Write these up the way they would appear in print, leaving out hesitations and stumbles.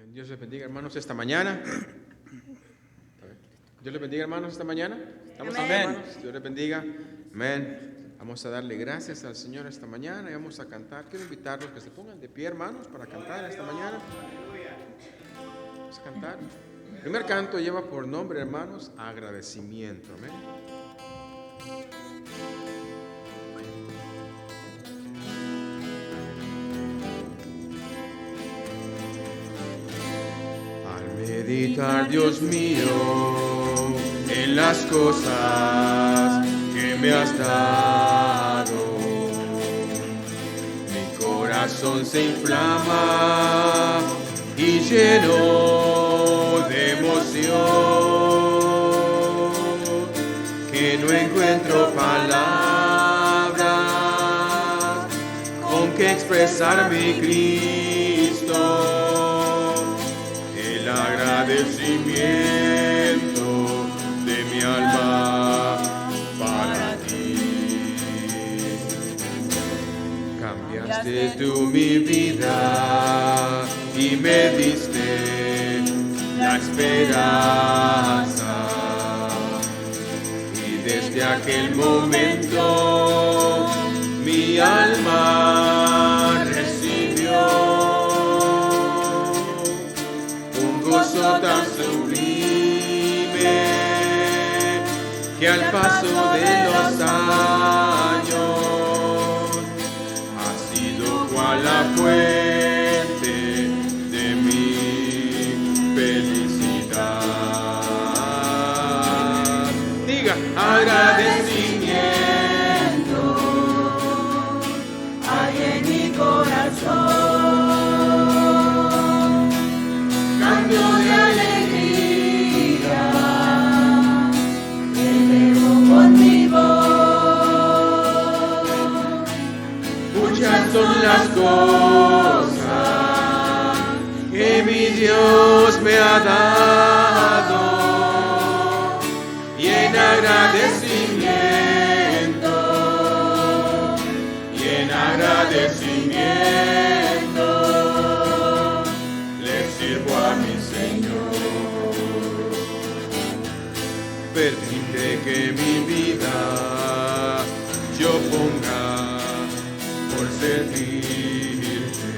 Dios les bendiga, hermanos, esta mañana. Dios les bendiga, hermanos, esta mañana. ¿Estamos aquí, hermanos? Dios les bendiga. Amén. Vamos a darle gracias al Señor esta mañana y vamos a cantar. Quiero invitarlos que se pongan de pie, hermanos, para cantar esta mañana. Vamos a cantar. El primer canto lleva por nombre, hermanos, agradecimiento. Amén. Meditar, Dios mío, en las cosas que me has dado. Mi corazón se inflama y lleno de emoción, que no encuentro palabras con que expresar mi Cristo. Agradecimiento de mi alma para ti. Cambiaste tú mi vida y me diste la esperanza. Y desde aquel momento mi alma recibió tan sublime que al paso de los años ha sido cual la fuente de mi felicidad. Diga, agradecimiento hay en mi corazón. Son las cosas que mi Dios me ha dado y en agradecimiento le sirvo a mi Señor. Permite que mi vida yo ponga por servirte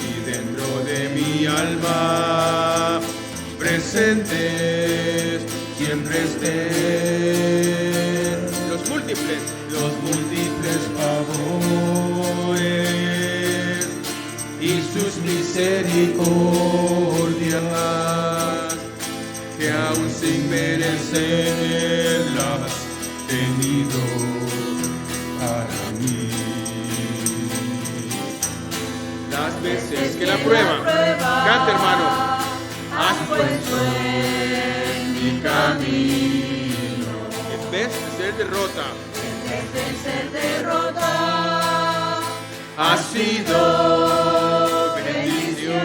y dentro de mi alma presentes siempre estén los múltiples favores y sus misericordias que aún sin merecerlas has tenido para mí. Las veces que la prueba, canta, hermano, has puesto en mi camino. En vez de ser derrota, ha sido bendición,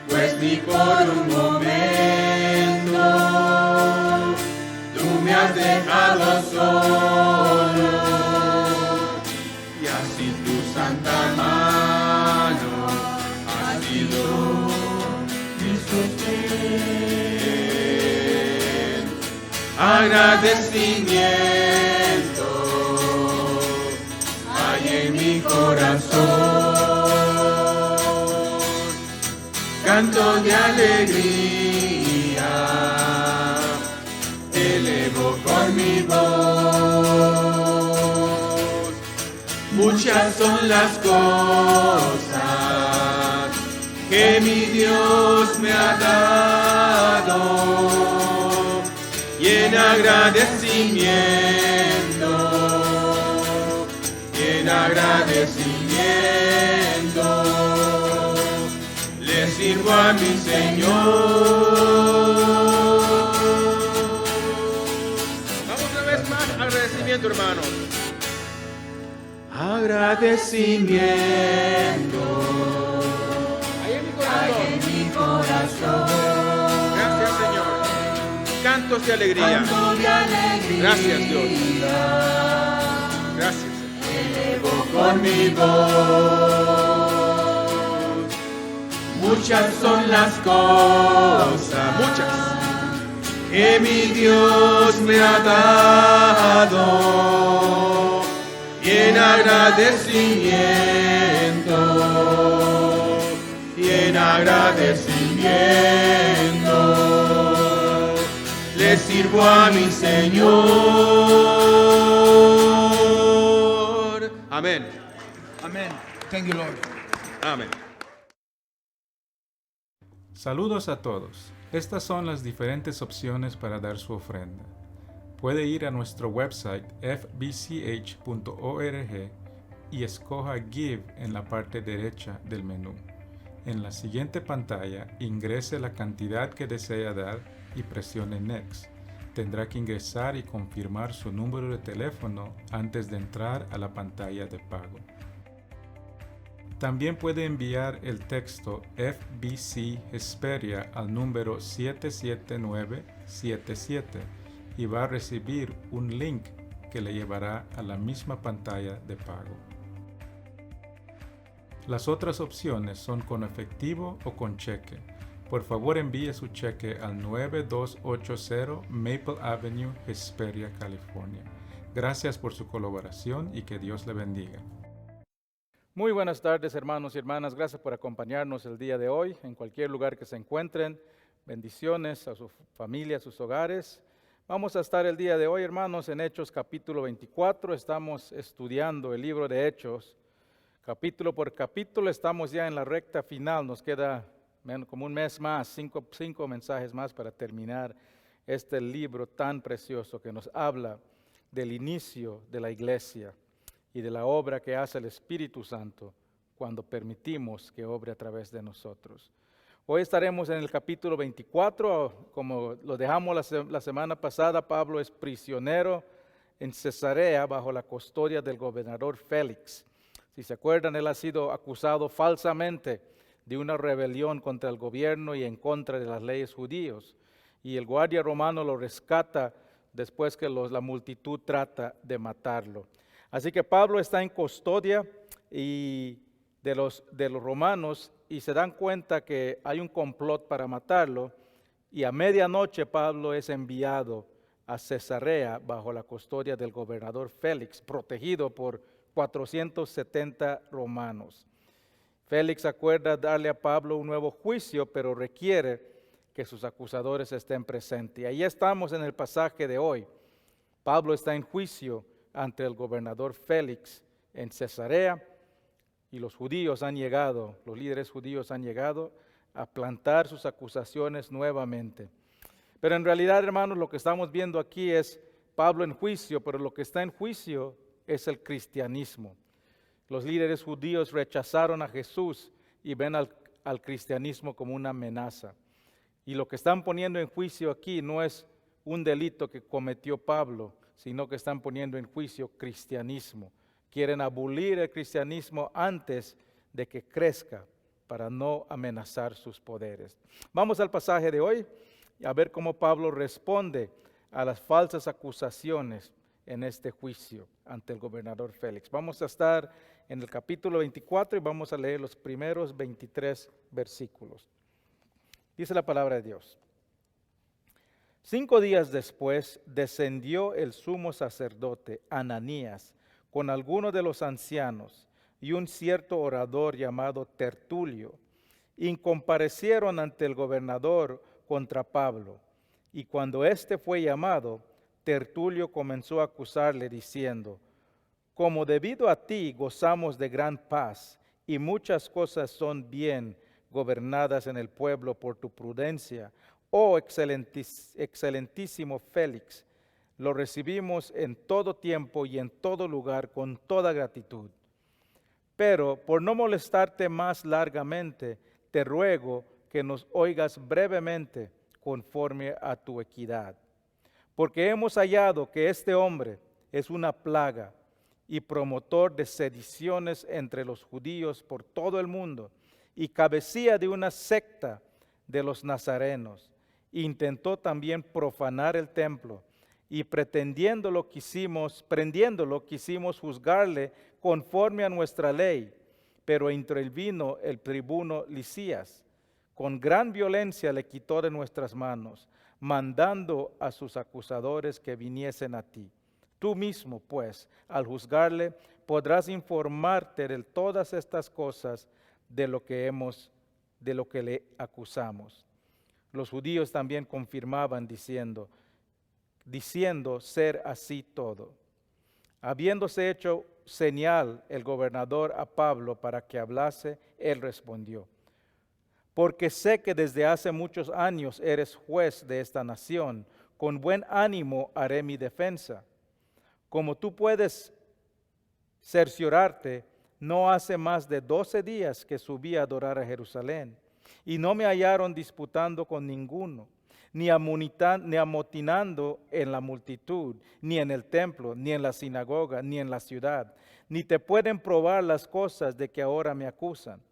pues ni por un momento tú me has dejado solo, y así tu santa mano ha sido mi sostén. Agradecimiento hay en mi corazón, canto de alegría elevo con mi voz. Muchas son las cosas que mi Dios me ha dado y en agradecimiento le sirvo a mi Señor. Agradecimiento, hermanos. Agradecimiento hay en mi corazón. Gracias, Señor. Cantos de alegría. Gracias, Dios. Gracias. Elevo con mi voz muchas son las cosas, muchas, que mi Dios me ha dado, y en agradecimiento, le sirvo a mi Señor. Amén. Amén. Thank you, Lord. Amén. Saludos a todos. Estas son las diferentes opciones para dar su ofrenda. Puede ir a nuestro website fbch.org y escoja Give en la parte derecha del menú. En la siguiente pantalla, ingrese la cantidad que desea dar y presione Next. Tendrá que ingresar y confirmar su número de teléfono antes de entrar a la pantalla de pago. También puede enviar el texto FBC Hesperia al número 77977 y va a recibir un link que le llevará a la misma pantalla de pago. Las otras opciones son con efectivo o con cheque. Por favor, envíe su cheque al 9280 Maple Avenue, Hesperia, California. Gracias por su colaboración y que Dios le bendiga. Muy buenas tardes, hermanos y hermanas. Gracias por acompañarnos el día de hoy, en cualquier lugar que se encuentren. Bendiciones a su familia, a sus hogares. Vamos a estar el día de hoy, hermanos, en Hechos capítulo 24. Estamos estudiando el libro de Hechos. Capítulo por capítulo, estamos ya en la recta final. Nos queda como un mes más, cinco mensajes más para terminar este libro tan precioso que nos habla del inicio de la iglesia y de la obra que hace el Espíritu Santo cuando permitimos que obre a través de nosotros. Hoy estaremos en el capítulo 24, como lo dejamos la semana pasada. Pablo es prisionero en Cesarea bajo la custodia del gobernador Félix. Si se acuerdan, él ha sido acusado falsamente de una rebelión contra el gobierno y en contra de las leyes judíos. Y el guardia romano lo rescata después que la multitud trata de matarlo. Así que Pablo está en custodia de los romanos y se dan cuenta que hay un complot para matarlo, y a medianoche Pablo es enviado a Cesarea bajo la custodia del gobernador Félix, protegido por 470 romanos. Félix acuerda darle a Pablo un nuevo juicio, pero requiere que sus acusadores estén presentes. Y ahí estamos en el pasaje de hoy. Pablo está en juicio ante el gobernador Félix en Cesarea, y los líderes judíos han llegado a plantar sus acusaciones nuevamente. Pero en realidad, hermanos, lo que estamos viendo aquí es Pablo en juicio, pero lo que está en juicio es el cristianismo. Los líderes judíos rechazaron a Jesús y ven al cristianismo como una amenaza. Y lo que están poniendo en juicio aquí no es un delito que cometió Pablo, sino que están poniendo en juicio cristianismo. Quieren abolir el cristianismo antes de que crezca para no amenazar sus poderes. Vamos al pasaje de hoy y a ver cómo Pablo responde a las falsas acusaciones en este juicio ante el gobernador Félix. Vamos a estar en el capítulo 24 y vamos a leer los primeros 23 versículos. Dice la palabra de Dios. 5 días después descendió el sumo sacerdote Ananías con algunos de los ancianos y un cierto orador llamado Tertulio, y comparecieron ante el gobernador contra Pablo. Y cuando éste fue llamado, Tertulio comenzó a acusarle diciendo: como debido a ti gozamos de gran paz, y muchas cosas son bien gobernadas en el pueblo por tu prudencia, oh excelentísimo Félix, lo recibimos en todo tiempo y en todo lugar con toda gratitud. Pero por no molestarte más largamente, te ruego que nos oigas brevemente conforme a tu equidad. Porque hemos hallado que este hombre es una plaga y promotor de sediciones entre los judíos por todo el mundo, y cabecilla de una secta de los nazarenos. Intentó también profanar el templo, y prendiéndolo quisimos juzgarle conforme a nuestra ley, pero intervino el tribuno Lisías, con gran violencia le quitó de nuestras manos, mandando a sus acusadores que viniesen a ti. Tú mismo, pues, al juzgarle, podrás informarte de todas estas cosas de lo que le acusamos. Los judíos también confirmaban diciendo ser así todo. Habiéndose hecho señal el gobernador a Pablo para que hablase, él respondió: porque sé que desde hace muchos años eres juez de esta nación, con buen ánimo haré mi defensa. Como tú puedes cerciorarte, no hace más de 12 días que subí a adorar a Jerusalén, y no me hallaron disputando con ninguno, ni amotinando en la multitud, ni en el templo, ni en la sinagoga, ni en la ciudad, ni te pueden probar las cosas de que ahora me acusan.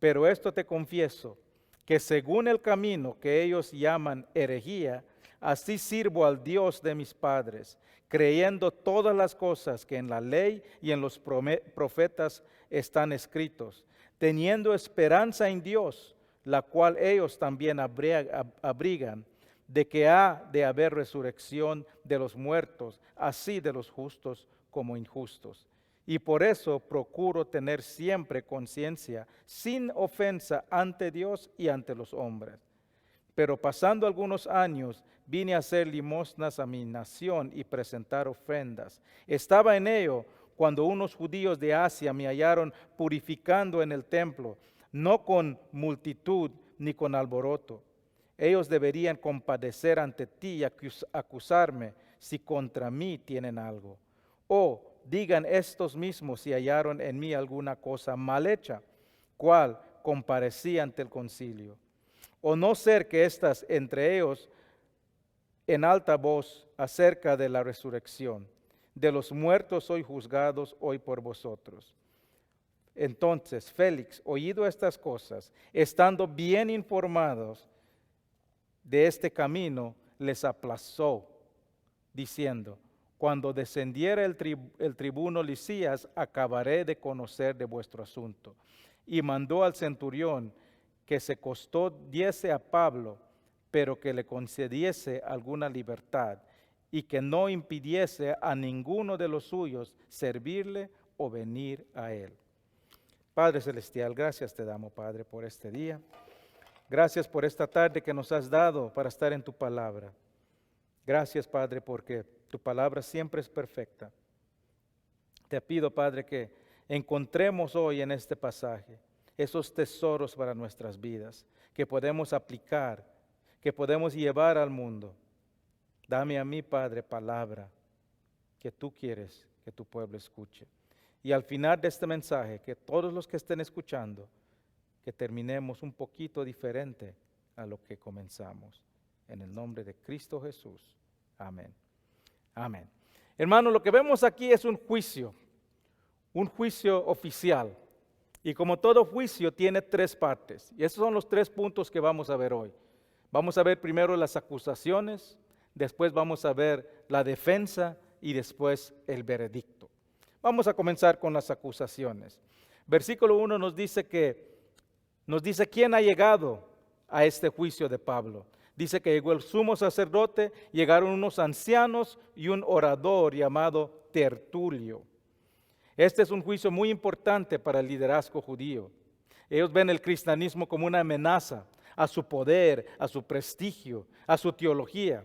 Pero esto te confieso, que según el camino que ellos llaman herejía, así sirvo al Dios de mis padres, creyendo todas las cosas que en la ley y en los profetas están escritos, teniendo esperanza en Dios, la cual ellos también abrigan, de que ha de haber resurrección de los muertos, así de los justos como injustos. Y por eso procuro tener siempre conciencia, sin ofensa ante Dios y ante los hombres. Pero pasando algunos años, vine a hacer limosnas a mi nación y presentar ofrendas. Estaba en ello cuando unos judíos de Asia me hallaron purificando en el templo, no con multitud ni con alboroto. Ellos deberían compadecer ante ti y acusarme si contra mí tienen algo. O digan estos mismos si hallaron en mí alguna cosa mal hecha, cual comparecí ante el concilio. O no ser que estas entre ellos en alta voz acerca de la resurrección. De los muertos soy juzgados hoy por vosotros. Entonces Félix, oído estas cosas, estando bien informados de este camino, les aplazó, diciendo: cuando descendiera el tribuno Lisías, acabaré de conocer de vuestro asunto. Y mandó al centurión que se custodiese a Pablo, pero que le concediese alguna libertad, y que no impidiese a ninguno de los suyos servirle o venir a él. Padre Celestial, gracias te damos, Padre, por este día. Gracias por esta tarde que nos has dado para estar en tu palabra. Gracias, Padre, porque tu palabra siempre es perfecta. Te pido, Padre, que encontremos hoy en este pasaje esos tesoros para nuestras vidas, que podemos aplicar, que podemos llevar al mundo. Dame a mí, Padre, palabra que tú quieres que tu pueblo escuche. Y al final de este mensaje, que todos los que estén escuchando, que terminemos un poquito diferente a lo que comenzamos. En el nombre de Cristo Jesús. Amén. Amén. Hermano, lo que vemos aquí es un juicio oficial. Y como todo juicio tiene 3 partes. Y esos son los 3 puntos que vamos a ver hoy. Vamos a ver primero las acusaciones, después vamos a ver la defensa y después el veredicto. Vamos a comenzar con las acusaciones. Versículo 1 nos dice quién ha llegado a este juicio de Pablo. Dice que llegó el sumo sacerdote, llegaron unos ancianos y un orador llamado Tertulio. Este es un juicio muy importante para el liderazgo judío. Ellos ven el cristianismo como una amenaza a su poder, a su prestigio, a su teología.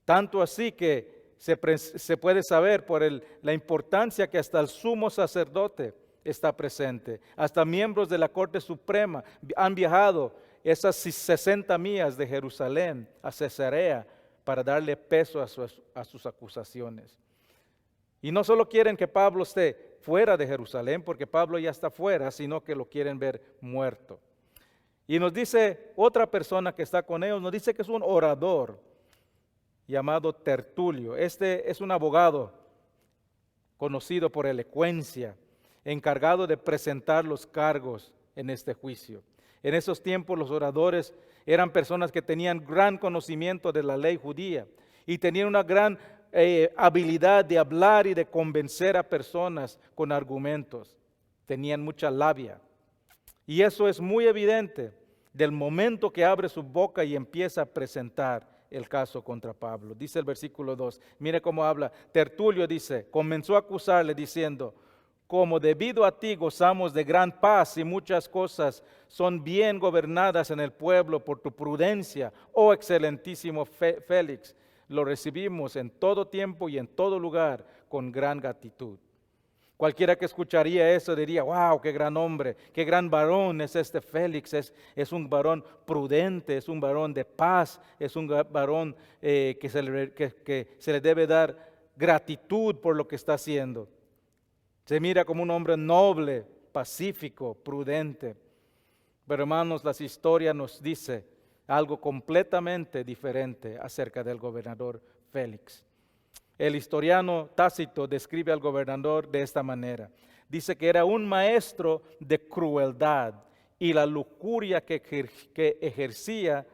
Tanto así que se puede saber por la importancia que hasta el sumo sacerdote está presente. Hasta miembros de la Corte Suprema han viajado esas 60 millas de Jerusalén a Cesarea para darle peso a sus acusaciones. Y no solo quieren que Pablo esté fuera de Jerusalén, porque Pablo ya está fuera, sino que lo quieren ver muerto. Y nos dice otra persona que está con ellos, nos dice que es un orador llamado Tertulio. Este es un abogado conocido por elocuencia, encargado de presentar los cargos en este juicio. En esos tiempos los oradores eran personas que tenían gran conocimiento de la ley judía y tenían una gran habilidad de hablar y de convencer a personas con argumentos. Tenían mucha labia. Y eso es muy evidente del momento que abre su boca y empieza a presentar el caso contra Pablo. Dice el versículo 2, mire cómo habla. Tertulio dice, comenzó a acusarle diciendo, como debido a ti gozamos de gran paz y muchas cosas son bien gobernadas en el pueblo por tu prudencia, oh excelentísimo Félix, lo recibimos en todo tiempo y en todo lugar con gran gratitud. Cualquiera que escucharía eso diría, wow, qué gran hombre, qué gran varón es este Félix, es un varón prudente, es un varón de paz, es un varón que se le debe dar gratitud por lo que está haciendo. Se mira como un hombre noble, pacífico, prudente. Pero hermanos, la historia nos dice algo completamente diferente acerca del gobernador Félix. El historiano Tácito describe al gobernador de esta manera. Dice que era un maestro de crueldad y la lujuria que ejercía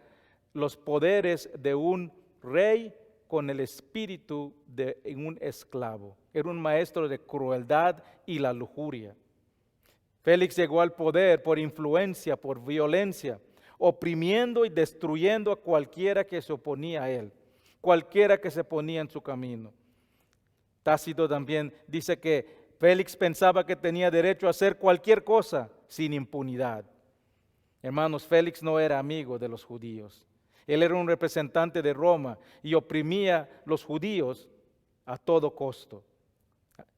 los poderes de un rey con el espíritu de un esclavo. Era un maestro de crueldad y la lujuria. Félix llegó al poder por influencia, por violencia, oprimiendo y destruyendo a cualquiera que se oponía a él, cualquiera que se ponía en su camino. Tácito también dice que Félix pensaba que tenía derecho a hacer cualquier cosa sin impunidad. Hermanos, Félix no era amigo de los judíos. Él era un representante de Roma y oprimía a los judíos a todo costo.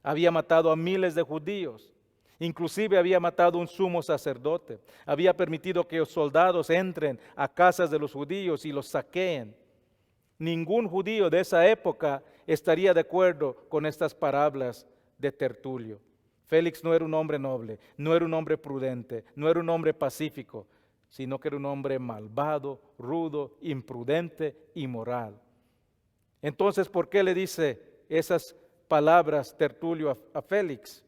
Había matado a miles de judíos. Inclusive había matado a un sumo sacerdote. Había permitido que los soldados entren a casas de los judíos y los saqueen. Ningún judío de esa época estaría de acuerdo con estas parábolas de Tertulio. Félix no era un hombre noble, no era un hombre prudente, no era un hombre pacífico, sino que era un hombre malvado, rudo, imprudente, inmoral. Entonces, ¿por qué le dice esas palabras Tertulio a Félix?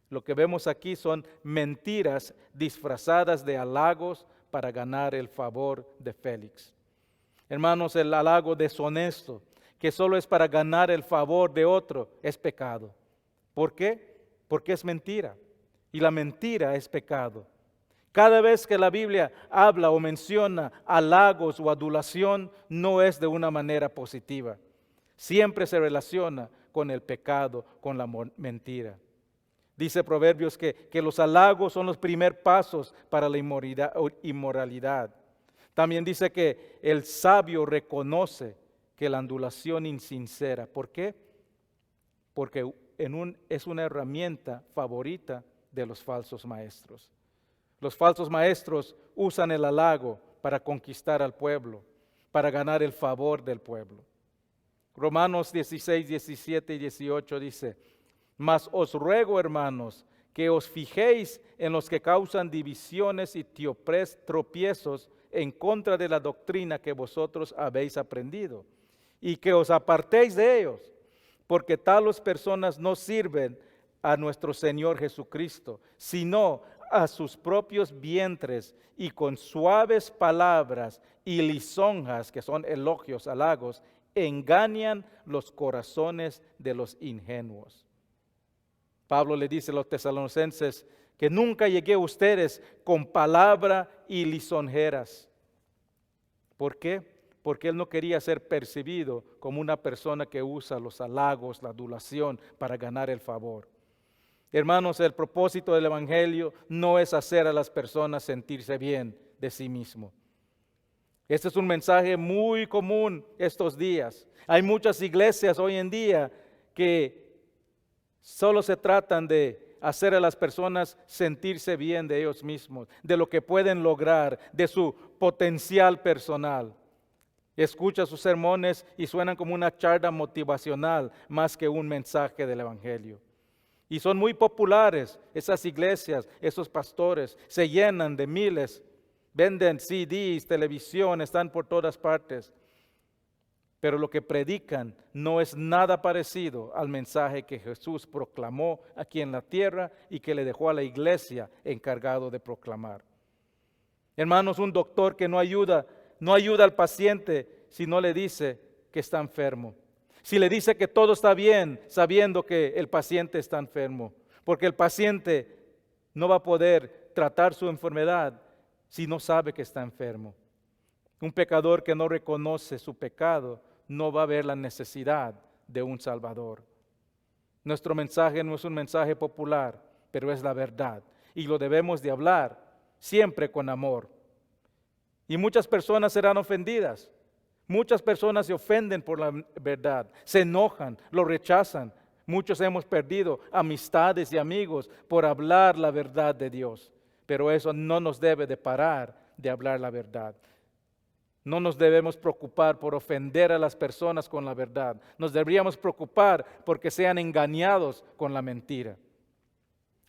Lo que vemos aquí son mentiras disfrazadas de halagos para ganar el favor de Félix. Hermanos, el halago deshonesto, que solo es para ganar el favor de otro, es pecado. ¿Por qué? Porque es mentira. Y la mentira es pecado. Cada vez que la Biblia habla o menciona halagos o adulación, no es de una manera positiva. Siempre se relaciona con el pecado, con la mentira. Dice Proverbios que los halagos son los primeros pasos para la inmoralidad. También dice que el sabio reconoce que la adulación insincera. ¿Por qué? Porque es una herramienta favorita de los falsos maestros. Los falsos maestros usan el halago para conquistar al pueblo, para ganar el favor del pueblo. Romanos 16, 17 y 18 dice, mas os ruego, hermanos, que os fijéis en los que causan divisiones y tropiezos en contra de la doctrina que vosotros habéis aprendido, y que os apartéis de ellos, porque tales personas no sirven a nuestro Señor Jesucristo, sino a sus propios vientres, y con suaves palabras y lisonjas, que son elogios, halagos, engañan los corazones de los ingenuos. Pablo le dice a los tesalonicenses que nunca llegué a ustedes con palabra y lisonjeras. ¿Por qué? Porque él no quería ser percibido como una persona que usa los halagos, la adulación para ganar el favor. Hermanos, el propósito del Evangelio no es hacer a las personas sentirse bien de sí mismo. Este es un mensaje muy común estos días. Hay muchas iglesias hoy en día que solo se tratan de hacer a las personas sentirse bien de ellos mismos, de lo que pueden lograr, de su potencial personal. Escucha sus sermones y suenan como una charla motivacional más que un mensaje del Evangelio. Y son muy populares esas iglesias, esos pastores, se llenan de miles, venden CDs, televisión, están por todas partes. Pero lo que predican no es nada parecido al mensaje que Jesús proclamó aquí en la tierra y que le dejó a la iglesia encargado de proclamar. Hermanos, un doctor que no ayuda al paciente si no le dice que está enfermo. Si le dice que todo está bien, sabiendo que el paciente está enfermo. Porque el paciente no va a poder tratar su enfermedad si no sabe que está enfermo. Un pecador que no reconoce su pecado no va a ver la necesidad de un Salvador. Nuestro mensaje no es un mensaje popular, pero es la verdad. Y lo debemos de hablar siempre con amor. Y muchas personas serán ofendidas. Muchas personas se ofenden por la verdad, se enojan, lo rechazan. Muchos hemos perdido amistades y amigos por hablar la verdad de Dios. Pero eso no nos debe de parar de hablar la verdad. No nos debemos preocupar por ofender a las personas con la verdad. Nos deberíamos preocupar porque sean engañados con la mentira.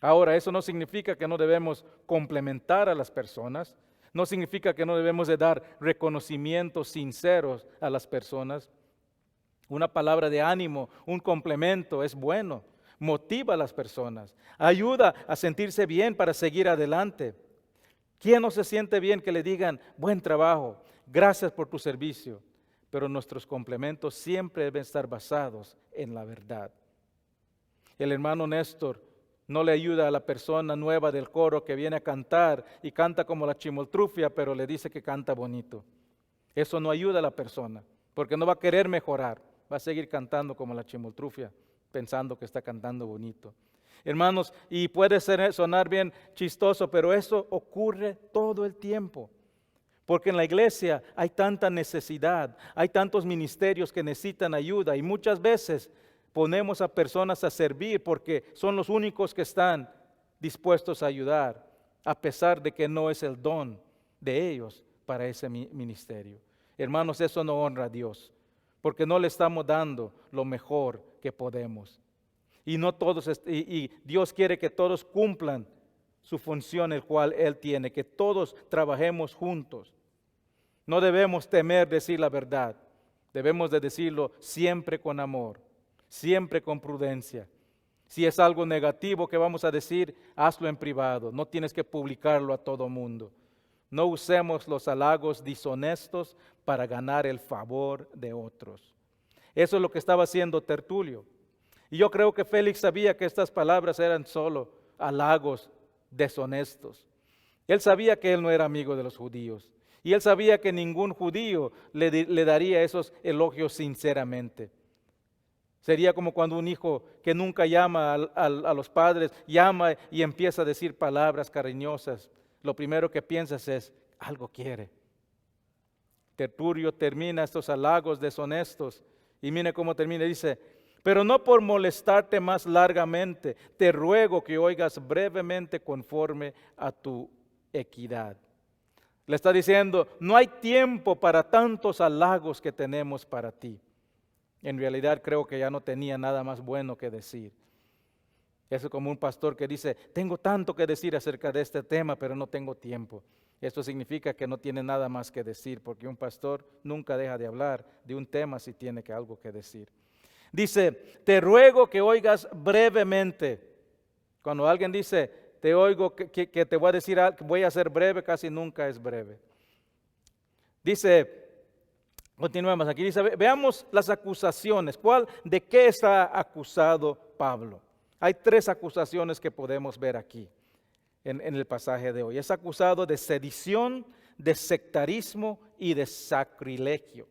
Ahora, eso no significa que no debemos complementar a las personas. No significa que no debemos de dar reconocimientos sinceros a las personas. Una palabra de ánimo, un complemento es bueno. Motiva a las personas. Ayuda a sentirse bien para seguir adelante. ¿Quién no se siente bien que le digan buen trabajo? Gracias por tu servicio, pero nuestros complementos siempre deben estar basados en la verdad. El hermano Néstor no le ayuda a la persona nueva del coro que viene a cantar y canta como la chimoltrufia, pero le dice que canta bonito. Eso no ayuda a la persona, porque no va a querer mejorar, va a seguir cantando como la chimoltrufia, pensando que está cantando bonito. Hermanos, y puede sonar bien chistoso, pero eso ocurre todo el tiempo. Porque en la iglesia hay tanta necesidad, hay tantos ministerios que necesitan ayuda y muchas veces ponemos a personas a servir porque son los únicos que están dispuestos a ayudar, a pesar de que no es el don de ellos para ese ministerio. Hermanos, eso no honra a Dios, porque no le estamos dando lo mejor que podemos. Y no todos, y Dios quiere que todos cumplan su función, el cual Él tiene, que todos trabajemos juntos. No debemos temer decir la verdad, debemos de decirlo siempre con amor, siempre con prudencia. Si es algo negativo que vamos a decir, hazlo en privado, no tienes que publicarlo a todo mundo. No usemos los halagos deshonestos para ganar el favor de otros. Eso es lo que estaba haciendo Tertulio. Y yo creo que Félix sabía que estas palabras eran solo halagos deshonestos. Él sabía que él no era amigo de los judíos. Y él sabía que ningún judío le daría esos elogios sinceramente. Sería como cuando un hijo que nunca llama a los padres, llama y empieza a decir palabras cariñosas. Lo primero que piensas es, algo quiere. Tertulio termina estos halagos deshonestos y mire cómo termina, dice, pero no por molestarte más largamente, te ruego que oigas brevemente conforme a tu equidad. Le está diciendo, no hay tiempo para tantos halagos que tenemos para ti. En realidad creo que ya no tenía nada más bueno que decir. Eso es como un pastor que dice, tengo tanto que decir acerca de este tema, pero no tengo tiempo. Esto significa que no tiene nada más que decir, porque un pastor nunca deja de hablar de un tema si tiene algo que decir. Dice, te ruego que oigas brevemente. Cuando alguien dice, te oigo que te voy a decir, voy a ser breve, casi nunca es breve. Dice, continuemos aquí, dice, veamos las acusaciones. ¿De qué está acusado Pablo? Hay 3 acusaciones que podemos ver aquí en el pasaje de hoy. Es acusado de sedición, de sectarismo y de sacrilegio.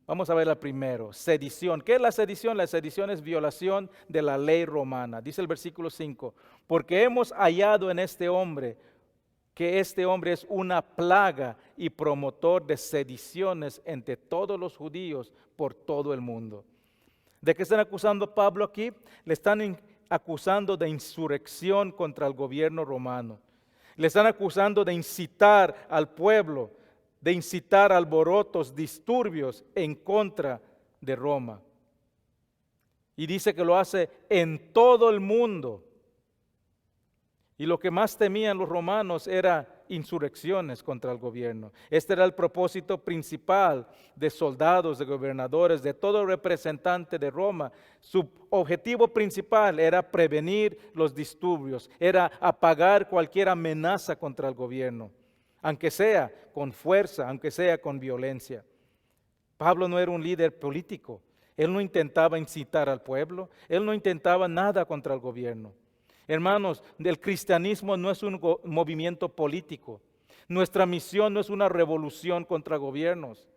Vamos a ver la primero, sedición. ¿Qué es la sedición? La sedición es violación de la ley romana. Dice el versículo 5, porque hemos hallado en este hombre que este hombre es una plaga y promotor de sediciones entre todos los judíos por todo el mundo. ¿De qué están acusando a Pablo aquí? Le están acusando de insurrección contra el gobierno romano. Le están acusando de incitar al pueblo, de incitar alborotos, disturbios en contra de Roma. Y dice que lo hace en todo el mundo. Y lo que más temían los romanos era insurrecciones contra el gobierno. Este era el propósito principal de soldados, de gobernadores, de todo representante de Roma. Su objetivo principal era prevenir los disturbios, era apagar cualquier amenaza contra el gobierno, aunque sea con fuerza, aunque sea con violencia. Pablo no era un líder político. Él no intentaba incitar al pueblo, él no intentaba nada contra el gobierno. Hermanos, el cristianismo no es un movimiento político. Nuestra misión no es una revolución contra gobiernos.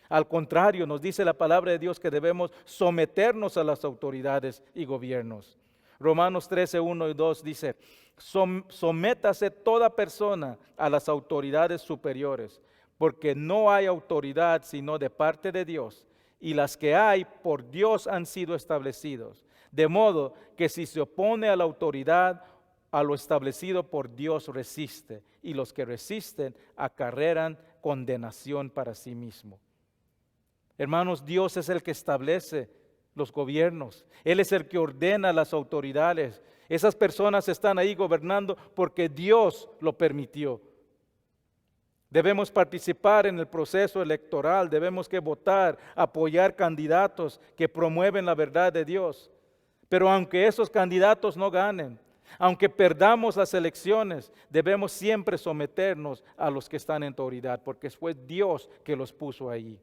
Al contrario, nos dice la palabra de Dios que debemos someternos a las autoridades y gobiernos. Romanos 13, 1 y 2 dice, sométase toda persona a las autoridades superiores, porque no hay autoridad sino de parte de Dios, y las que hay por Dios han sido establecidos. De modo que si se opone a la autoridad, a lo establecido por Dios resiste, y los que resisten acarrean condenación para sí mismo. Hermanos, Dios es el que establece los gobiernos. Él es el que ordena las autoridades. Esas personas están ahí gobernando porque Dios lo permitió. Debemos participar en el proceso electoral, debemos que votar, apoyar candidatos que promueven la verdad de Dios. Pero aunque esos candidatos no ganen, aunque perdamos las elecciones, debemos siempre someternos a los que están en autoridad, porque fue Dios que los puso ahí.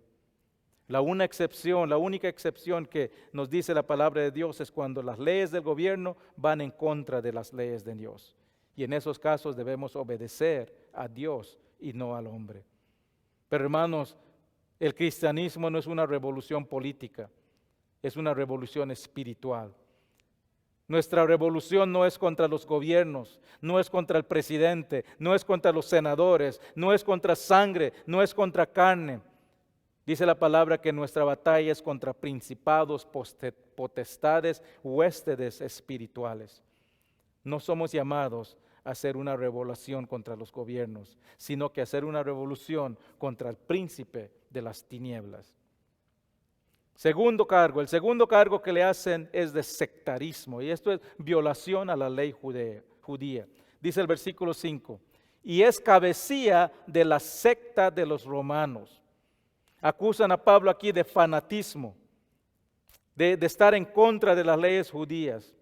La única excepción que nos dice la palabra de Dios es cuando las leyes del gobierno van en contra de las leyes de Dios. Y en esos casos debemos obedecer a Dios y no al hombre. Pero hermanos, el cristianismo no es una revolución política, es una revolución espiritual. Nuestra revolución no es contra los gobiernos, no es contra el presidente, no es contra los senadores, no es contra sangre, no es contra carne. Dice la palabra que nuestra batalla es contra principados, potestades, huéspedes espirituales. No somos llamados a hacer una revolución contra los gobiernos, sino que a hacer una revolución contra el príncipe de las tinieblas. El segundo cargo que le hacen es de sectarismo, y esto es violación a la ley judía. Dice el versículo 5, y es cabecilla de la secta de los romanos. Acusan a Pablo aquí de fanatismo, de estar en contra de las leyes judías.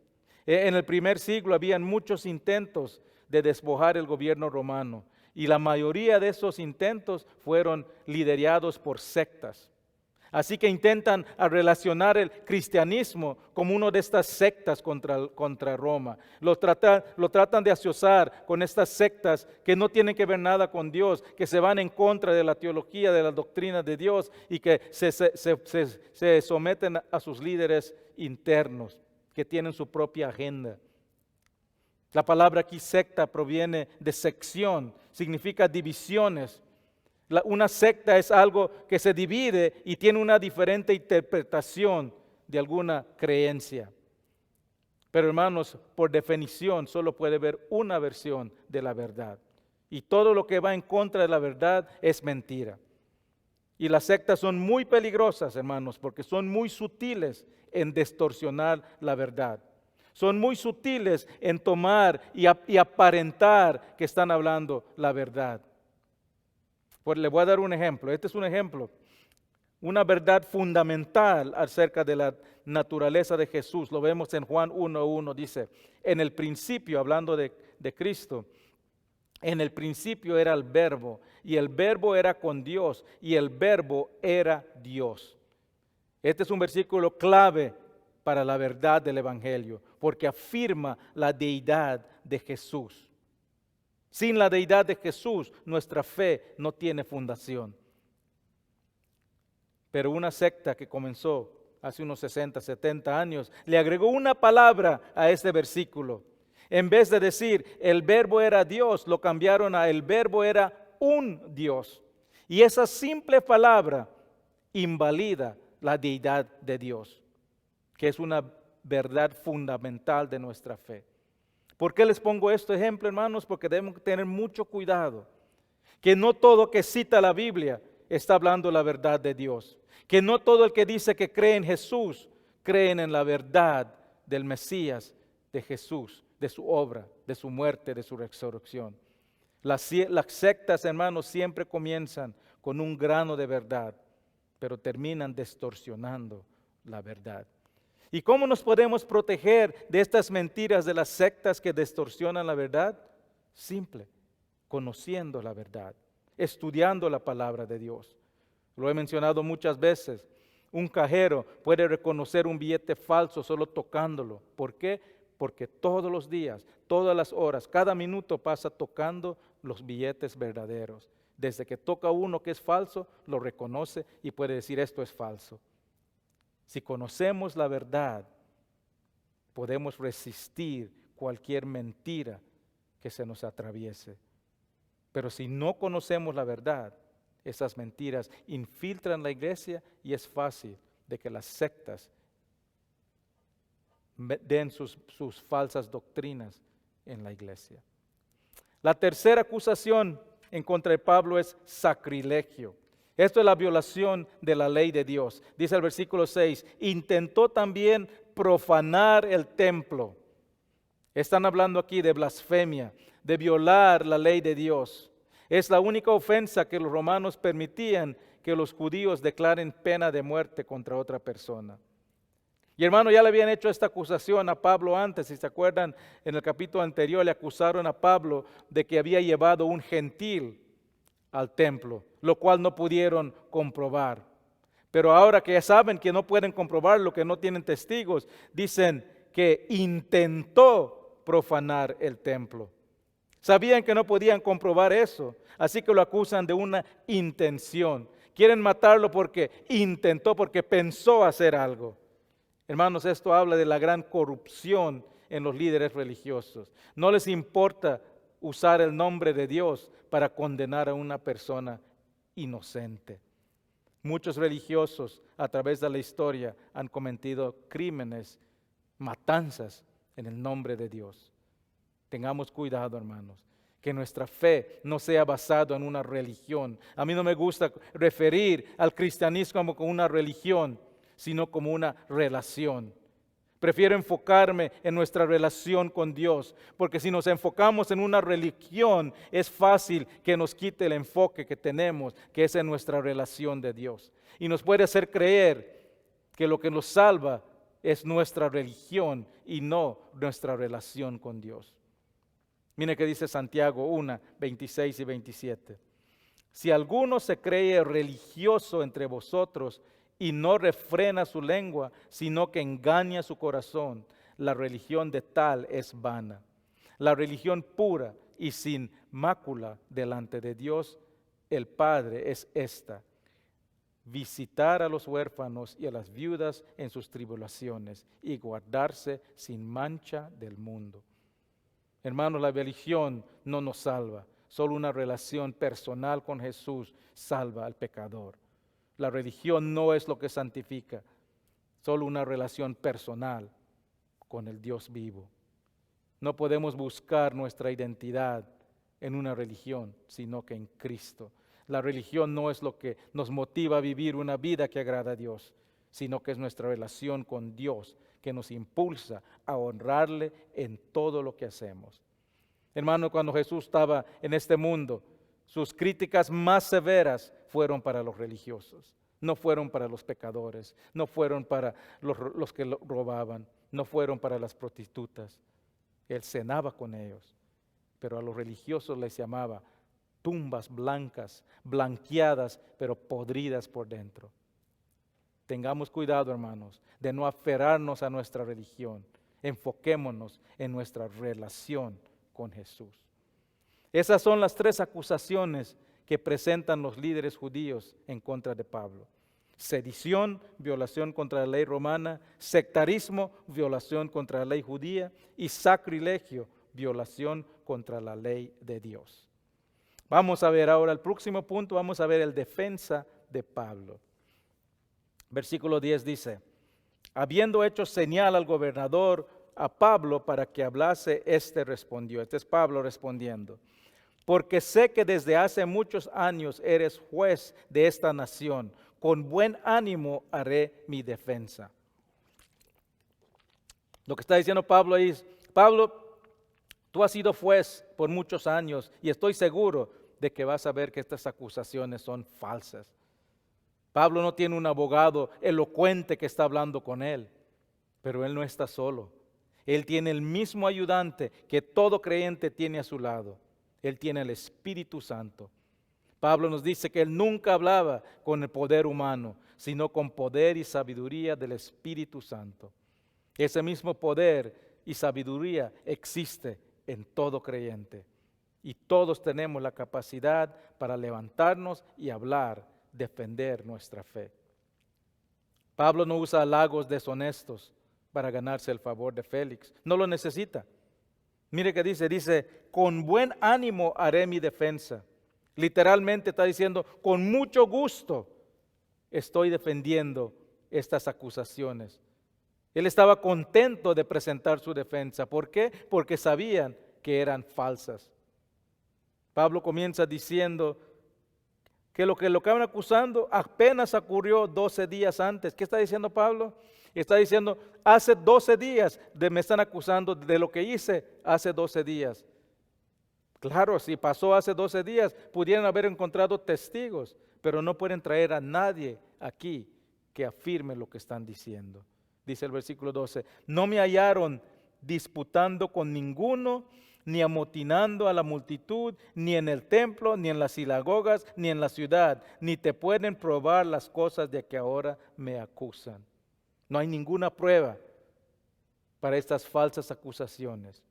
En el primer siglo habían muchos intentos de despojar el gobierno romano, y la mayoría de esos intentos fueron liderados por sectas. Así que intentan relacionar el cristianismo como una de estas sectas contra Roma. Lo tratan de asociar con estas sectas que no tienen que ver nada con Dios, que se van en contra de la teología, de la doctrina de Dios y que se someten a sus líderes internos, que tienen su propia agenda. La palabra aquí secta proviene de sección, significa divisiones. Una secta es algo que se divide y tiene una diferente interpretación de alguna creencia. Pero hermanos, por definición solo puede haber una versión de la verdad. Y todo lo que va en contra de la verdad es mentira. Y las sectas son muy peligrosas, hermanos, porque son muy sutiles en distorsionar la verdad. Son muy sutiles en tomar y aparentar que están hablando la verdad. Pues le voy a dar un ejemplo. Este es un ejemplo. Una verdad fundamental acerca de la naturaleza de Jesús. Lo vemos en Juan 1:1. Dice, en el principio, hablando de Cristo, en el principio era el Verbo, y el Verbo era con Dios, y el Verbo era Dios. Este es un versículo clave para la verdad del Evangelio, porque afirma la deidad de Jesús. Sin la deidad de Jesús, nuestra fe no tiene fundación. Pero una secta que comenzó hace unos 60, 70 años, le agregó una palabra a este versículo. En vez de decir, el verbo era Dios, lo cambiaron a el verbo era un Dios. Y esa simple palabra invalida la deidad de Dios, que es una verdad fundamental de nuestra fe. ¿Por qué les pongo este ejemplo, hermanos? Porque debemos tener mucho cuidado. Que no todo que cita la Biblia está hablando la verdad de Dios. Que no todo el que dice que cree en Jesús, creen en la verdad del Mesías, de Jesús, de su obra, de su muerte, de su resurrección. Las sectas, hermanos, siempre comienzan con un grano de verdad, pero terminan distorsionando la verdad. ¿Y cómo nos podemos proteger de estas mentiras de las sectas que distorsionan la verdad? Simple, conociendo la verdad, estudiando la palabra de Dios. Lo he mencionado muchas veces. Un cajero puede reconocer un billete falso solo tocándolo. ¿Por qué? Porque todos los días, todas las horas, cada minuto pasa tocando los billetes verdaderos. Desde que toca uno que es falso, lo reconoce y puede decir esto es falso. Si conocemos la verdad, podemos resistir cualquier mentira que se nos atraviese. Pero si no conocemos la verdad, esas mentiras infiltran la iglesia y es fácil de que las sectas den sus falsas doctrinas en la iglesia. La tercera acusación en contra de Pablo es sacrilegio. Esto es la violación de la ley de Dios. Dice el versículo 6, intentó también profanar el templo. Están hablando aquí de blasfemia, de violar la ley de Dios. Es la única ofensa que los romanos permitían que los judíos declaren pena de muerte contra otra persona. Y hermano, ya le habían hecho esta acusación a Pablo antes, si se acuerdan, en el capítulo anterior le acusaron a Pablo de que había llevado un gentil al templo, lo cual no pudieron comprobar. Pero ahora que ya saben que no pueden comprobarlo, que no tienen testigos, dicen que intentó profanar el templo. Sabían que no podían comprobar eso, así que lo acusan de una intención. Quieren matarlo porque intentó, porque pensó hacer algo. Hermanos, esto habla de la gran corrupción en los líderes religiosos. No les importa usar el nombre de Dios para condenar a una persona inocente. Muchos religiosos a través de la historia han cometido crímenes, matanzas en el nombre de Dios. Tengamos cuidado, hermanos, que nuestra fe no sea basada en una religión. A mí no me gusta referir al cristianismo como una religión, sino como una relación. Prefiero enfocarme en nuestra relación con Dios, porque si nos enfocamos en una religión, es fácil que nos quite el enfoque que tenemos, que es en nuestra relación de Dios. Y nos puede hacer creer que lo que nos salva es nuestra religión y no nuestra relación con Dios. Mire que dice Santiago 1, 26 y 27. Si alguno se cree religioso entre vosotros y no refrena su lengua, sino que engaña su corazón, la religión de tal es vana. La religión pura y sin mácula delante de Dios, el Padre, es esta: visitar a los huérfanos y a las viudas en sus tribulaciones y guardarse sin mancha del mundo. Hermanos, la religión no nos salva, solo una relación personal con Jesús salva al pecador. La religión no es lo que santifica, solo una relación personal con el Dios vivo. No podemos buscar nuestra identidad en una religión, sino que en Cristo. La religión no es lo que nos motiva a vivir una vida que agrada a Dios, sino que es nuestra relación con Dios que nos impulsa a honrarle en todo lo que hacemos. Hermano, cuando Jesús estaba en este mundo, sus críticas más severas fueron para los religiosos, no fueron para los pecadores, no fueron para los que robaban, no fueron para las prostitutas. Él cenaba con ellos, pero a los religiosos les llamaba tumbas blancas, blanqueadas, pero podridas por dentro. Tengamos cuidado, hermanos, de no aferrarnos a nuestra religión. Enfoquémonos en nuestra relación con Jesús. Esas son las tres acusaciones que presentan los líderes judíos en contra de Pablo: sedición, violación contra la ley romana; sectarismo, violación contra la ley judía; y sacrilegio, violación contra la ley de Dios. Vamos a ver ahora el próximo punto, vamos a ver el defensa de Pablo. Versículo 10 dice: habiendo hecho señal al gobernador a Pablo para que hablase, éste respondió. Este es Pablo respondiendo: porque sé que desde hace muchos años eres juez de esta nación, con buen ánimo haré mi defensa. Lo que está diciendo Pablo es: Pablo, tú has sido juez por muchos años y estoy seguro de que vas a ver que estas acusaciones son falsas. Pablo no tiene un abogado elocuente que está hablando con él, pero él no está solo. Él tiene el mismo ayudante que todo creyente tiene a su lado. Él tiene el Espíritu Santo. Pablo nos dice que él nunca hablaba con el poder humano, sino con poder y sabiduría del Espíritu Santo. Ese mismo poder y sabiduría existe en todo creyente. Y todos tenemos la capacidad para levantarnos y hablar, defender nuestra fe. Pablo no usa halagos deshonestos para ganarse el favor de Félix. No lo necesita. Mire que dice, con buen ánimo haré mi defensa. Literalmente está diciendo, con mucho gusto estoy defendiendo estas acusaciones. Él estaba contento de presentar su defensa. ¿Por qué? Porque sabían que eran falsas. Pablo comienza diciendo que lo que estaban acusando apenas ocurrió 12 días antes. ¿Qué está diciendo Pablo? Está diciendo, hace 12 días me están acusando de lo que hice hace 12 días. Claro, si pasó hace 12 días, pudieran haber encontrado testigos, pero no pueden traer a nadie aquí que afirme lo que están diciendo. Dice el versículo 12, no me hallaron disputando con ninguno, ni amotinando a la multitud, ni en el templo, ni en las sinagogas, ni en la ciudad, ni te pueden probar las cosas de que ahora me acusan. No hay ninguna prueba para estas falsas acusaciones.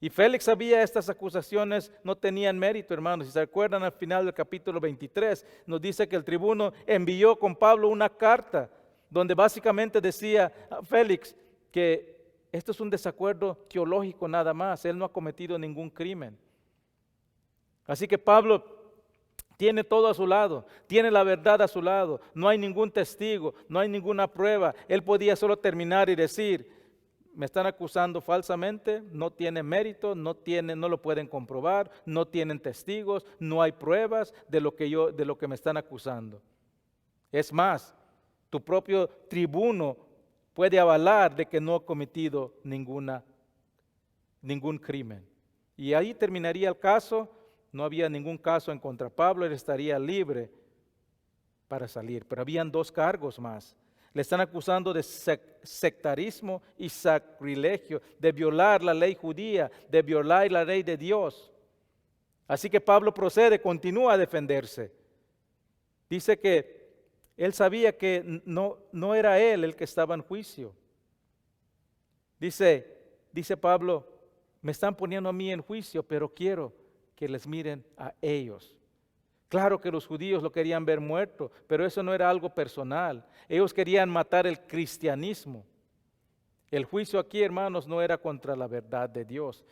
Y Félix sabía estas acusaciones no tenían mérito, hermanos. Si se acuerdan, al final del capítulo 23, nos dice que el tribuno envió con Pablo una carta donde básicamente decía a Félix que esto es un desacuerdo teológico nada más. Él no ha cometido ningún crimen. Así que Pablo tiene todo a su lado, tiene la verdad a su lado. No hay ningún testigo, no hay ninguna prueba. Él podía solo terminar y decir, me están acusando falsamente, no tiene mérito, no lo pueden comprobar, no tienen testigos, no hay pruebas de lo que me están acusando. Es más, tu propio tribuno puede avalar de que no ha cometido ningún crimen. Y ahí terminaría el caso, no había ningún caso en contra Pablo, él estaría libre para salir. Pero habían 2 cargos más. Le están acusando de sectarismo y sacrilegio, de violar la ley judía, de violar la ley de Dios. Así que Pablo continúa a defenderse. Dice que él sabía que no era él el que estaba en juicio. Dice Pablo, me están poniendo a mí en juicio, pero quiero que les miren a ellos. Claro que los judíos lo querían ver muerto, pero eso no era algo personal. Ellos querían matar el cristianismo. El juicio aquí, hermanos, no era contra la verdad de Dios,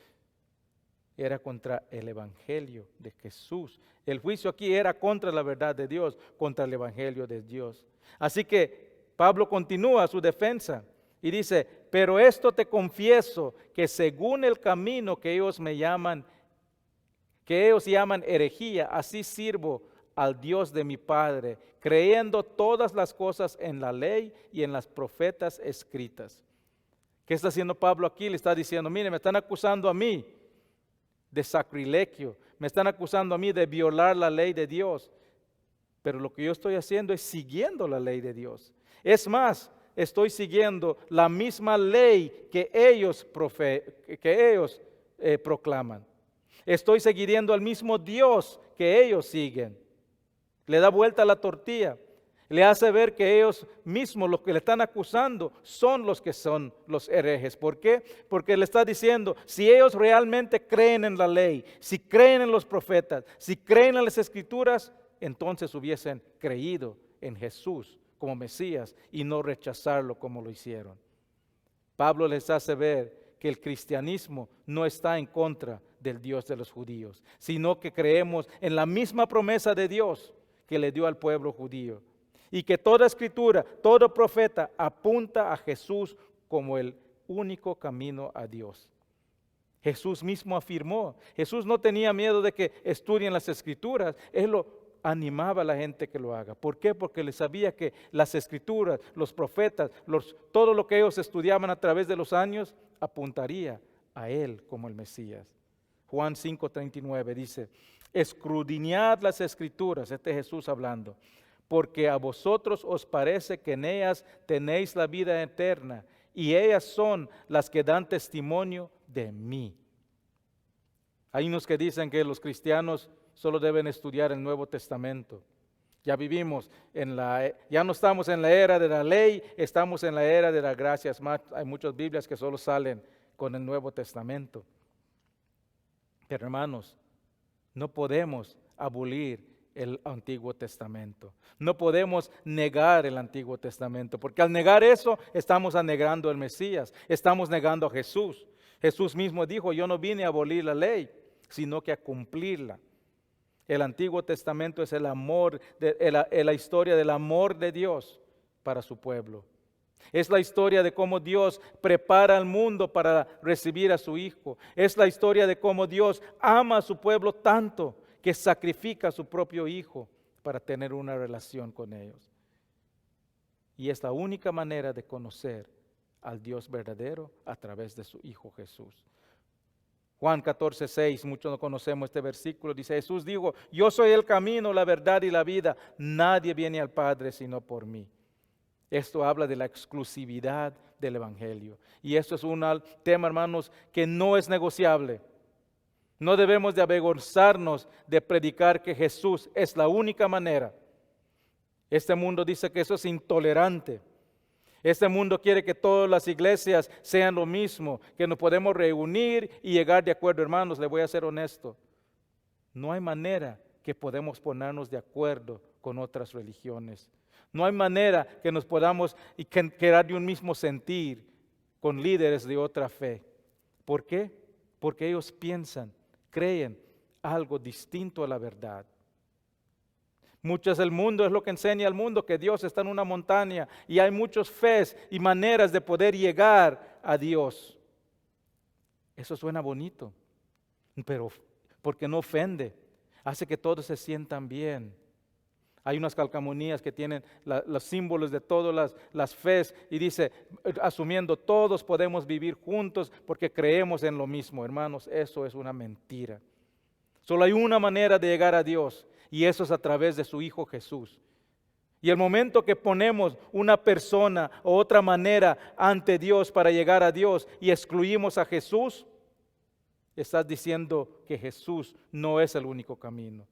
era contra el evangelio de Jesús. El juicio aquí era contra la verdad de Dios, contra el evangelio de Dios. Así que Pablo continúa su defensa y dice, pero esto te confieso, que según el camino que ellos llaman herejía, así sirvo al Dios de mi Padre, creyendo todas las cosas en la ley y en las profetas escritas. ¿Qué está haciendo Pablo aquí? Le está diciendo, mire, me están acusando a mí de sacrilegio, me están acusando a mí de violar la ley de Dios, pero lo que yo estoy haciendo es siguiendo la ley de Dios. Es más, estoy siguiendo la misma ley que ellos proclaman. Estoy siguiendo al mismo Dios que ellos siguen. Le da vuelta a la tortilla. Le hace ver que ellos mismos, los que le están acusando, son los que son los herejes. ¿Por qué? Porque le está diciendo, si ellos realmente creen en la ley, si creen en los profetas, si creen en las escrituras, entonces hubiesen creído en Jesús como Mesías y no rechazarlo como lo hicieron. Pablo les hace ver que el cristianismo no está en contra del Dios de los judíos, sino que creemos en la misma promesa de Dios que le dio al pueblo judío. Y que toda escritura, todo profeta apunta a Jesús como el único camino a Dios. Jesús mismo afirmó, Jesús no tenía miedo de que estudien las escrituras, Él lo animaba a la gente que lo haga. ¿Por qué? Porque él sabía que las escrituras, los profetas, todo lo que ellos estudiaban a través de los años, apuntaría a Él como el Mesías. Juan 5:39 dice, escudriñad las escrituras, este es Jesús hablando, porque a vosotros os parece que en ellas tenéis la vida eterna, y ellas son las que dan testimonio de mí. Hay unos que dicen que los cristianos solo deben estudiar el Nuevo Testamento. Ya vivimos ya no estamos en la era de la ley, estamos en la era de la gracia. Es más, hay muchas Biblias que solo salen con el Nuevo Testamento. Pero hermanos, no podemos abolir el Antiguo Testamento. No podemos negar el Antiguo Testamento, porque al negar eso, estamos negando al Mesías, estamos negando a Jesús. Jesús mismo dijo, yo no vine a abolir la ley, sino que a cumplirla. El Antiguo Testamento es el amor, la historia del amor de Dios para su pueblo. Es la historia de cómo Dios prepara al mundo para recibir a su Hijo. Es la historia de cómo Dios ama a su pueblo tanto que sacrifica a su propio Hijo para tener una relación con ellos. Y es la única manera de conocer al Dios verdadero a través de su Hijo Jesús. Juan 14:6, muchos no conocemos este versículo, dice Jesús dijo, yo soy el camino, la verdad y la vida, nadie viene al Padre sino por mí. Esto habla de la exclusividad del Evangelio. Y esto es un tema, hermanos, que no es negociable. No debemos de avergonzarnos de predicar que Jesús es la única manera. Este mundo dice que eso es intolerante. Este mundo quiere que todas las iglesias sean lo mismo, que nos podemos reunir y llegar de acuerdo. Hermanos, le voy a ser honesto. No hay manera que podemos ponernos de acuerdo con otras religiones. No hay manera que nos podamos quedar de un mismo sentir con líderes de otra fe. ¿Por qué? Porque ellos piensan, creen algo distinto a la verdad. Muchas del mundo es lo que enseña al mundo, que Dios está en una montaña y hay muchas fes y maneras de poder llegar a Dios. Eso suena bonito, pero porque no ofende, hace que todos se sientan bien. Hay unas calcamonías que tienen los símbolos de todas las fes y dice, asumiendo todos podemos vivir juntos porque creemos en lo mismo. Hermanos, eso es una mentira. Solo hay una manera de llegar a Dios y eso es a través de su Hijo Jesús. Y el momento que ponemos una persona o otra manera ante Dios para llegar a Dios y excluimos a Jesús, estás diciendo que Jesús no es el único camino.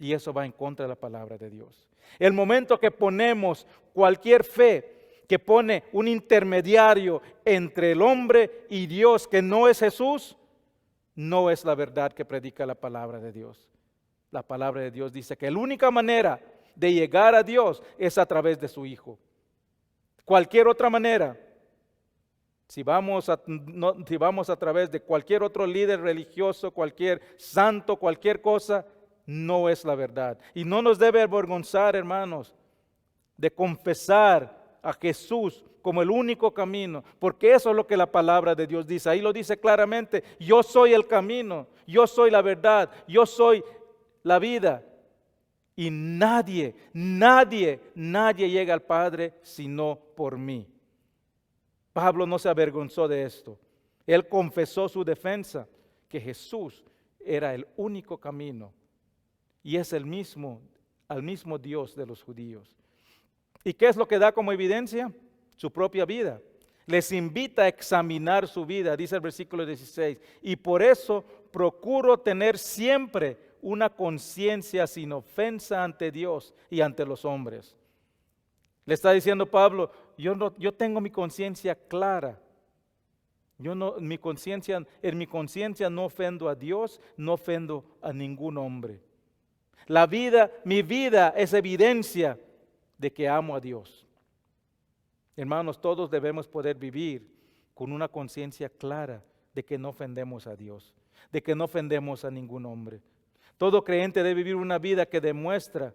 Y eso va en contra de la palabra de Dios. El momento que ponemos cualquier fe que pone un intermediario entre el hombre y Dios que no es Jesús, no es la verdad que predica la palabra de Dios. La palabra de Dios dice que la única manera de llegar a Dios es a través de su Hijo. Cualquier otra manera, si vamos a través de cualquier otro líder religioso, cualquier santo, cualquier cosa, no es la verdad. Y no nos debe avergonzar, hermanos, de confesar a Jesús como el único camino, porque eso es lo que la palabra de Dios dice. Ahí lo dice claramente, yo soy el camino, yo soy la verdad, yo soy la vida. Y nadie llega al Padre sino por mí. Pablo no se avergonzó de esto. Él confesó su defensa, que Jesús era el único camino. Y es al mismo Dios de los judíos. ¿Y qué es lo que da como evidencia? Su propia vida. Les invita a examinar su vida, dice el versículo 16. Y por eso procuro tener siempre una conciencia sin ofensa ante Dios y ante los hombres. Le está diciendo Pablo, yo tengo mi conciencia clara. En mi conciencia no ofendo a Dios, no ofendo a ningún hombre. Mi vida es evidencia de que amo a Dios. Hermanos, todos debemos poder vivir con una conciencia clara de que no ofendemos a Dios, de que no ofendemos a ningún hombre. Todo creyente debe vivir una vida que demuestra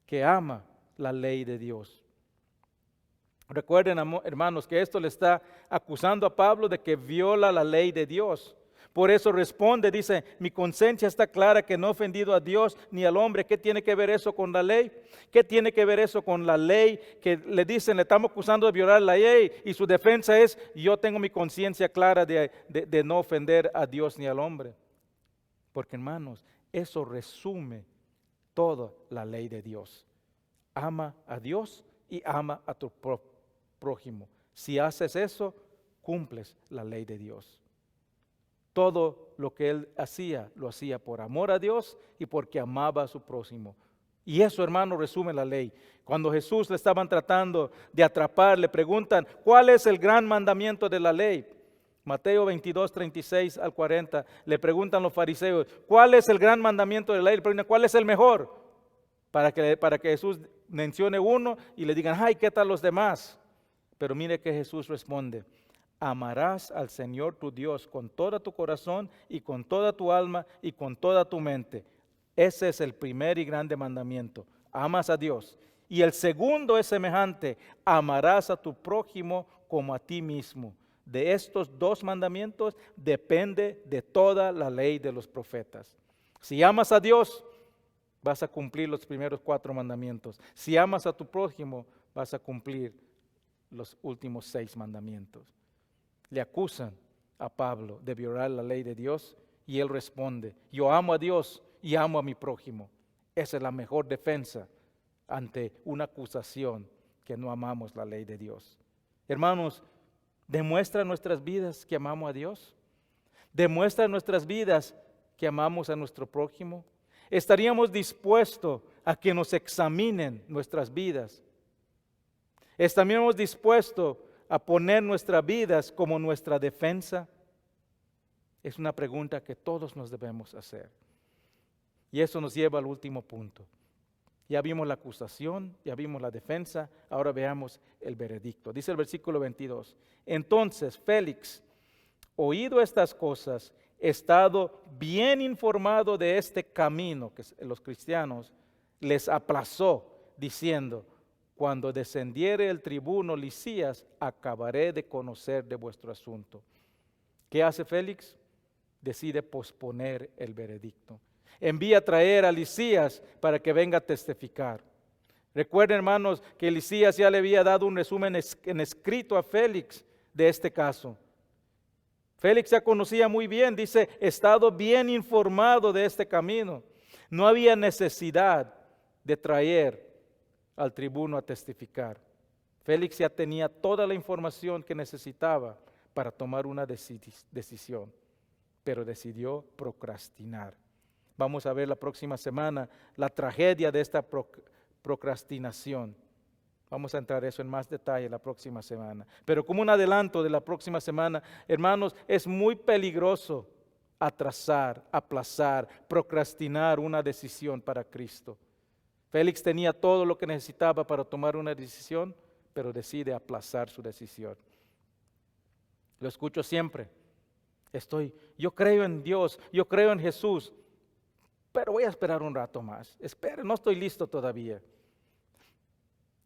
que ama la ley de Dios. Recuerden, hermanos, que esto le está acusando a Pablo de que viola la ley de Dios. Por eso responde, dice, mi conciencia está clara que no he ofendido a Dios ni al hombre. ¿Qué tiene que ver eso con la ley? ¿Qué tiene que ver eso con la ley? Que le dicen, le estamos acusando de violar la ley y su defensa es, yo tengo mi conciencia clara de no ofender a Dios ni al hombre. Porque hermanos, eso resume toda la ley de Dios. Ama a Dios y ama a tu prójimo. Si haces eso, cumples la ley de Dios. Todo lo que él hacía, lo hacía por amor a Dios y porque amaba a su prójimo. Y eso, hermano, resume la ley. Cuando Jesús le estaban tratando de atrapar, le preguntan, ¿cuál es el gran mandamiento de la ley? Mateo 22, 36 al 40, le preguntan los fariseos, ¿cuál es el gran mandamiento de la ley? Le preguntan, ¿cuál es el mejor? Para que Jesús mencione uno y le digan, ay, ¿qué tal los demás? Pero mire que Jesús responde, amarás al Señor tu Dios con todo tu corazón y con toda tu alma y con toda tu mente. Ese es el primer y grande mandamiento. Amas a Dios. Y el segundo es semejante. Amarás a tu prójimo como a ti mismo. De estos dos mandamientos depende de toda la ley de los profetas. Si amas a Dios, vas a cumplir los primeros 4 mandamientos. Si amas a tu prójimo, vas a cumplir los últimos 6 mandamientos. Le acusan a Pablo de violar la ley de Dios y él responde, yo amo a Dios y amo a mi prójimo. Esa es la mejor defensa ante una acusación que no amamos la ley de Dios. Hermanos, ¿demuestra nuestras vidas que amamos a Dios? ¿Demuestra nuestras vidas que amamos a nuestro prójimo? ¿Estaríamos dispuestos a que nos examinen nuestras vidas? ¿Estaríamos dispuestos a poner nuestras vidas como nuestra defensa? Es una pregunta que todos nos debemos hacer. Y eso nos lleva al último punto. Ya vimos la acusación, ya vimos la defensa, ahora veamos el veredicto. Dice el versículo 22. Entonces Félix, oído estas cosas, estado bien informado de este camino que los cristianos, les aplazó diciendo, cuando descendiere el tribuno Lisías, acabaré de conocer de vuestro asunto. ¿Qué hace Félix? Decide posponer el veredicto. Envía a traer a Lisías para que venga a testificar. Recuerden, hermanos, que Lisías ya le había dado un resumen en escrito a Félix de este caso. Félix ya conocía muy bien, dice, he estado bien informado de este camino. No había necesidad de traer al tribuno a testificar. Félix ya tenía toda la información que necesitaba para tomar una decisión, pero decidió procrastinar. Vamos a ver la próxima semana la tragedia de esta procrastinación. Vamos a entrar eso en más detalle la próxima semana. Pero como un adelanto de la próxima semana, hermanos, es muy peligroso atrasar, aplazar, procrastinar una decisión para Cristo. Félix tenía todo lo que necesitaba para tomar una decisión, pero decide aplazar su decisión. Lo escucho siempre. Yo creo en Dios, yo creo en Jesús, pero voy a esperar un rato más. Espera, no estoy listo todavía.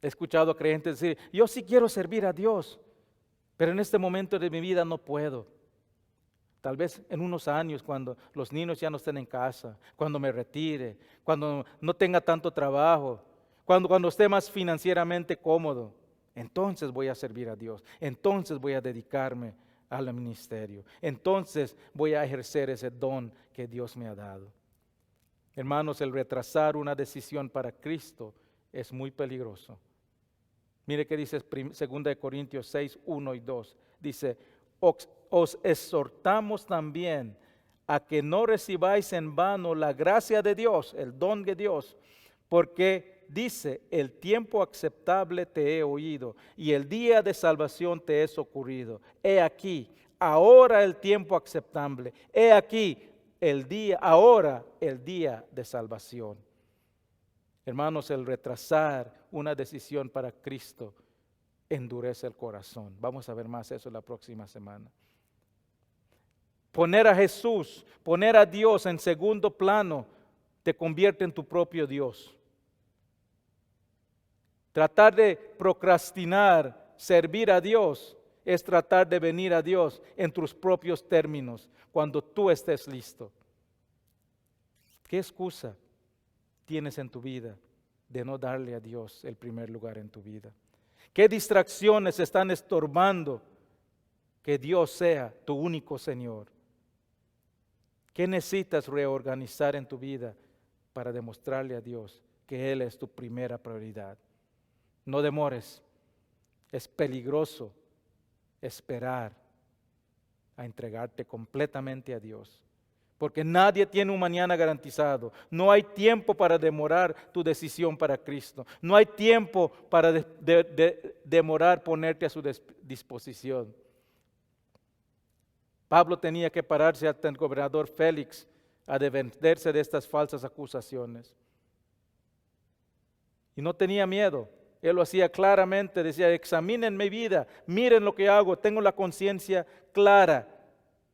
He escuchado a creyentes decir, yo sí quiero servir a Dios, pero en este momento de mi vida no puedo. Tal vez en unos años, cuando los niños ya no estén en casa, cuando me retire, cuando no tenga tanto trabajo, cuando esté más financieramente cómodo, entonces voy a servir a Dios, entonces voy a dedicarme al ministerio, entonces voy a ejercer ese don que Dios me ha dado. Hermanos, el retrasar una decisión para Cristo es muy peligroso. Mire que dice 2 Corintios 6, 1 y 2. Dice, os exhortamos también a que no recibáis en vano la gracia de Dios, el don de Dios, porque dice, el tiempo aceptable te he oído y el día de salvación te es ocurrido. He aquí, ahora el tiempo aceptable. He aquí, ahora el día de salvación. Hermanos, el retrasar una decisión para Cristo endurece el corazón. Vamos a ver más eso la próxima semana. Poner a Jesús, poner a Dios en segundo plano, te convierte en tu propio Dios. Tratar de procrastinar, servir a Dios, es tratar de venir a Dios en tus propios términos, cuando tú estés listo. ¿Qué excusa tienes en tu vida de no darle a Dios el primer lugar en tu vida? ¿Qué distracciones están estorbando que Dios sea tu único Señor? ¿Qué necesitas reorganizar en tu vida para demostrarle a Dios que Él es tu primera prioridad? No demores. Es peligroso esperar a entregarte completamente a Dios. Porque nadie tiene un mañana garantizado. No hay tiempo para demorar tu decisión para Cristo. No hay tiempo para demorar ponerte a su disposición. Pablo tenía que pararse ante el gobernador Félix a defenderse de estas falsas acusaciones. Y no tenía miedo. Él lo hacía claramente, decía, examinen mi vida, miren lo que hago, tengo la conciencia clara.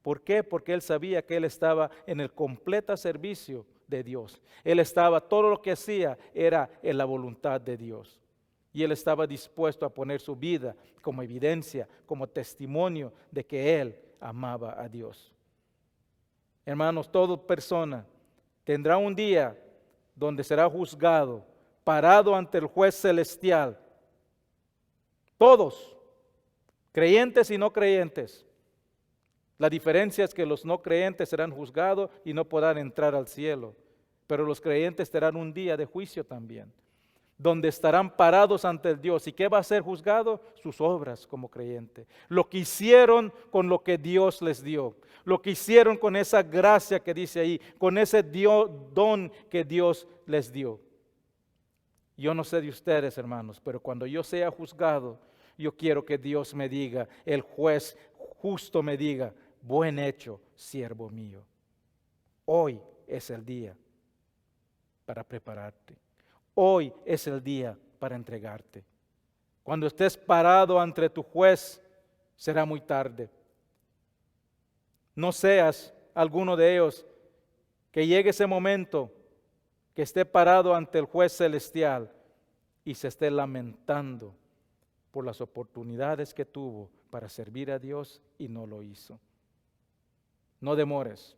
¿Por qué? Porque él sabía que él estaba en el completo servicio de Dios. Él estaba, todo lo que hacía era en la voluntad de Dios. Y él estaba dispuesto a poner su vida como evidencia, como testimonio de que él amaba a Dios. Hermanos, toda persona tendrá un día donde será juzgado, parado ante el juez celestial. Todos, creyentes y no creyentes. La diferencia es que los no creyentes serán juzgados y no podrán entrar al cielo. Pero los creyentes tendrán un día de juicio también, donde estarán parados ante el Dios. ¿Y qué va a ser juzgado? Sus obras como creyente. Lo que hicieron con lo que Dios les dio. Lo que hicieron con esa gracia que dice ahí, con ese don que Dios les dio. Yo no sé de ustedes, hermanos, pero cuando yo sea juzgado, yo quiero que Dios me diga, el juez justo me diga, buen hecho, siervo mío. Hoy es el día para prepararte. Hoy es el día para entregarte. Cuando estés parado ante tu juez, será muy tarde. No seas alguno de ellos que llegue ese momento que esté parado ante el juez celestial y se esté lamentando por las oportunidades que tuvo para servir a Dios y no lo hizo. No demores.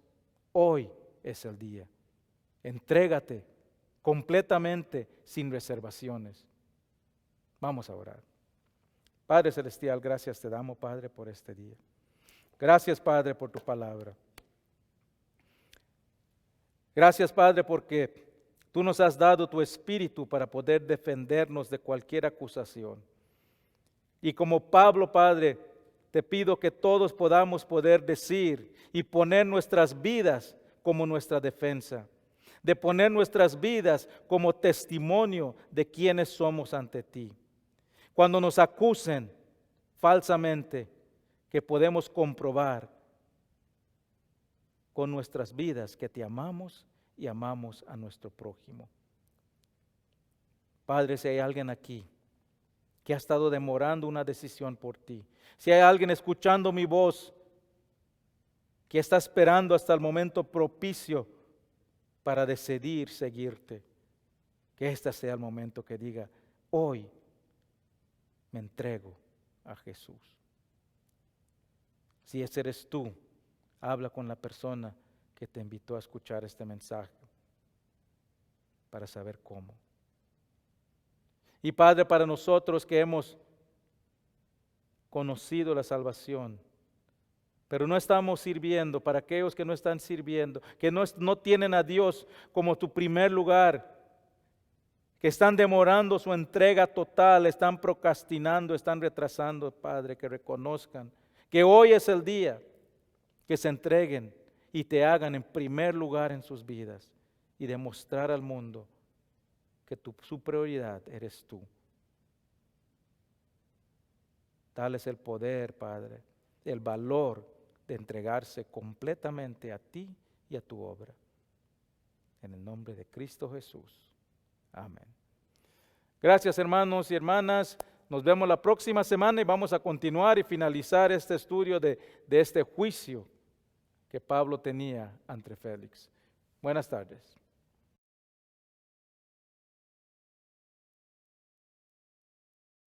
Hoy es el día. Entrégate completamente, sin reservaciones. Vamos a orar. Padre Celestial, gracias te damos, Padre, por este día. Gracias, Padre, por tu palabra. Gracias, Padre, porque tú nos has dado tu espíritu para poder defendernos de cualquier acusación. Y como Pablo, Padre, te pido que todos podamos poder decir y poner nuestras vidas como nuestra defensa, de poner nuestras vidas como testimonio de quienes somos ante ti. Cuando nos acusen falsamente, que podemos comprobar con nuestras vidas que te amamos y amamos a nuestro prójimo. Padre, si hay alguien aquí que ha estado demorando una decisión por ti, si hay alguien escuchando mi voz que está esperando hasta el momento propicio para decidir seguirte, que este sea el momento que diga, hoy me entrego a Jesús. Si ese eres tú, habla con la persona que te invitó a escuchar este mensaje para saber cómo. Y Padre, para nosotros que hemos conocido la salvación, pero no estamos sirviendo, para aquellos que no están sirviendo, que no tienen a Dios como tu primer lugar, que están demorando su entrega total, están procrastinando, están retrasando, Padre, que reconozcan que hoy es el día que se entreguen y te hagan en primer lugar en sus vidas y demostrar al mundo que su prioridad eres tú. Dales el poder, Padre, el valor de entregarse completamente a ti y a tu obra. En el nombre de Cristo Jesús. Amén. Gracias, hermanos y hermanas. Nos vemos la próxima semana y vamos a continuar y finalizar este estudio de este juicio que Pablo tenía ante Félix. Buenas tardes.